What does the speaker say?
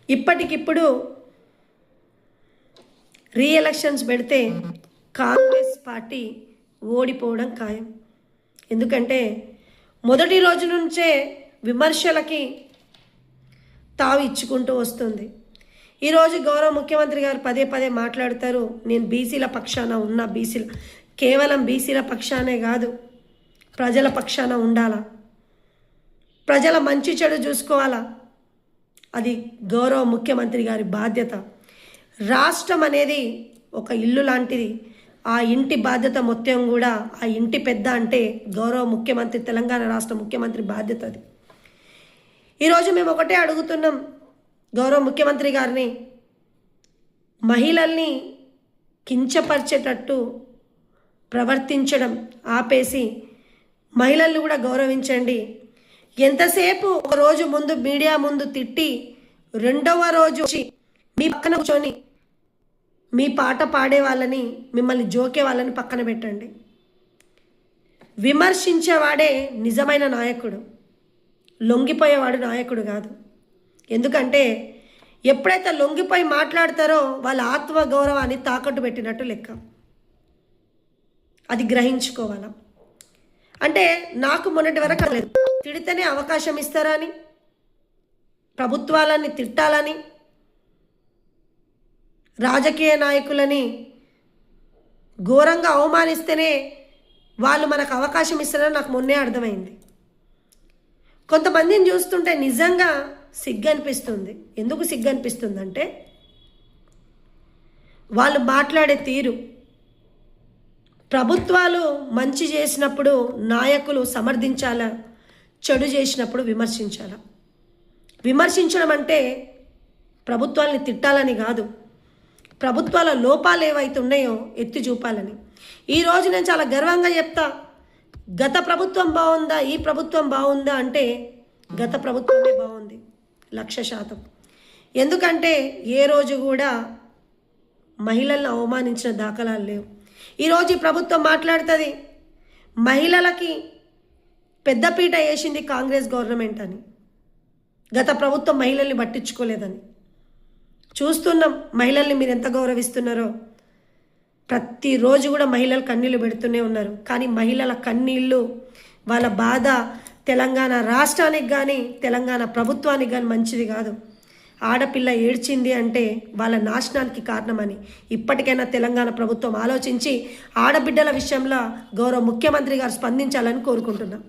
ఇప్పటికిప్పుడు రీఎలక్షన్స్ పెడితే కాంగ్రెస్ పార్టీ ఓడిపోవడం ఖాయం. ఎందుకంటే మొదటి రోజు నుంచే విమర్శలకి తావు ఇచ్చుకుంటూ వస్తుంది. ఈరోజు గౌరవ ముఖ్యమంత్రి గారు పదే పదే మాట్లాడతారు, నేను బీసీల పక్షాన ఉన్నా, కేవలం బీసీల పక్షానే కాదు, ప్రజల పక్షాన ఉండాలా, ప్రజల మంచి చెడు చూసుకోవాలా. అది గౌరవ ముఖ్యమంత్రి గారి బాధ్యత. రాష్ట్రం అనేది ఒక ఇల్లు లాంటిది. ఆ ఇంటి బాధ్యత మొత్తం కూడా ఆ ఇంటి పెద్ద అంటే గౌరవ ముఖ్యమంత్రి, తెలంగాణ రాష్ట్ర ముఖ్యమంత్రి బాధ్యత అది. ఈరోజు మేము ఒకటే అడుగుతున్నాం గౌరవ ముఖ్యమంత్రి గారిని, మహిళల్ని కించపరిచేటట్టు ప్రవర్తించడం ఆపేసి మహిళల్ని కూడా గౌరవించండి. ఎంతసేపు ఒక రోజు ముందు మీడియా ముందు తిట్టి రెండవ రోజు మీ పక్కన కూర్చొని మీ పాట పాడే వాళ్ళని, మిమ్మల్ని జోకే వాళ్ళని పక్కన పెట్టండి. విమర్శించేవాడే నిజమైన నాయకుడు, లొంగిపోయేవాడు నాయకుడు కాదు. ఎందుకంటే ఎప్పుడైతే లొంగిపోయి మాట్లాడతారో వాళ్ళ ఆత్మగౌరవాన్ని తాకట్టు పెట్టినట్టు లెక్క. అది గ్రహించుకోవాలా. అంటే నాకు మొన్నటి వరకు లేదు, తిడితేనే అవకాశం ఇస్తారని, ప్రభుత్వాలని తిట్టాలని, రాజకీయ నాయకులని ఘోరంగా అవమానిస్తేనే వాళ్ళు మనకు అవకాశం ఇస్తారని నాకు మొన్నే అర్థమైంది. కొంతమందిని చూస్తుంటే నిజంగా సిగ్గు అనిపిస్తుంది. ఎందుకు సిగ్గు అనిపిస్తుందంటే వాళ్ళు మాట్లాడే తీరు. ప్రభుత్వాలు మంచి చేసినప్పుడు నాయకులు సమర్థించాలా, చెడు చేసినప్పుడు విమర్శించాలా. విమర్శించడం అంటే ప్రభుత్వాలని తిట్టాలని కాదు, ప్రభుత్వాల లోపాలు ఏవైతే ఉన్నాయో ఎత్తి చూపాలని. ఈరోజు నేను చాలా గర్వంగా చెప్తా, గత ప్రభుత్వం బాగుందా ఈ ప్రభుత్వం బాగుందా అంటే గత ప్రభుత్వమే బాగుంది 100%. ఎందుకంటే ఏ రోజు కూడా మహిళలను అవమానించిన దాఖలాలు లేవు. ఈరోజు ఈ ప్రభుత్వం మాట్లాడుతుంది మహిళలకి పెద్దపీట వేసింది కాంగ్రెస్ గవర్నమెంట్ అని, గత ప్రభుత్వం మహిళల్ని పట్టించుకోలేదని. చూస్తున్నాం మహిళల్ని మీరు ఎంత గౌరవిస్తున్నారో. ప్రతిరోజు కూడా మహిళలు కన్నీళ్ళు పెడుతూనే ఉన్నారు. కానీ మహిళల కన్నీళ్ళు, వాళ్ళ బాధ తెలంగాణ రాష్ట్రానికి కానీ తెలంగాణ ప్రభుత్వానికి కానీ మంచిది కాదు. ఆడపిల్ల ఏడ్చింది అంటే వాళ్ళ నాశనానికి కారణమని ఇప్పటికైనా తెలంగాణ ప్రభుత్వం ఆలోచించి ఆడబిడ్డల విషయంలో గౌరవ ముఖ్యమంత్రి గారు స్పందించాలని కోరుకుంటున్నాం.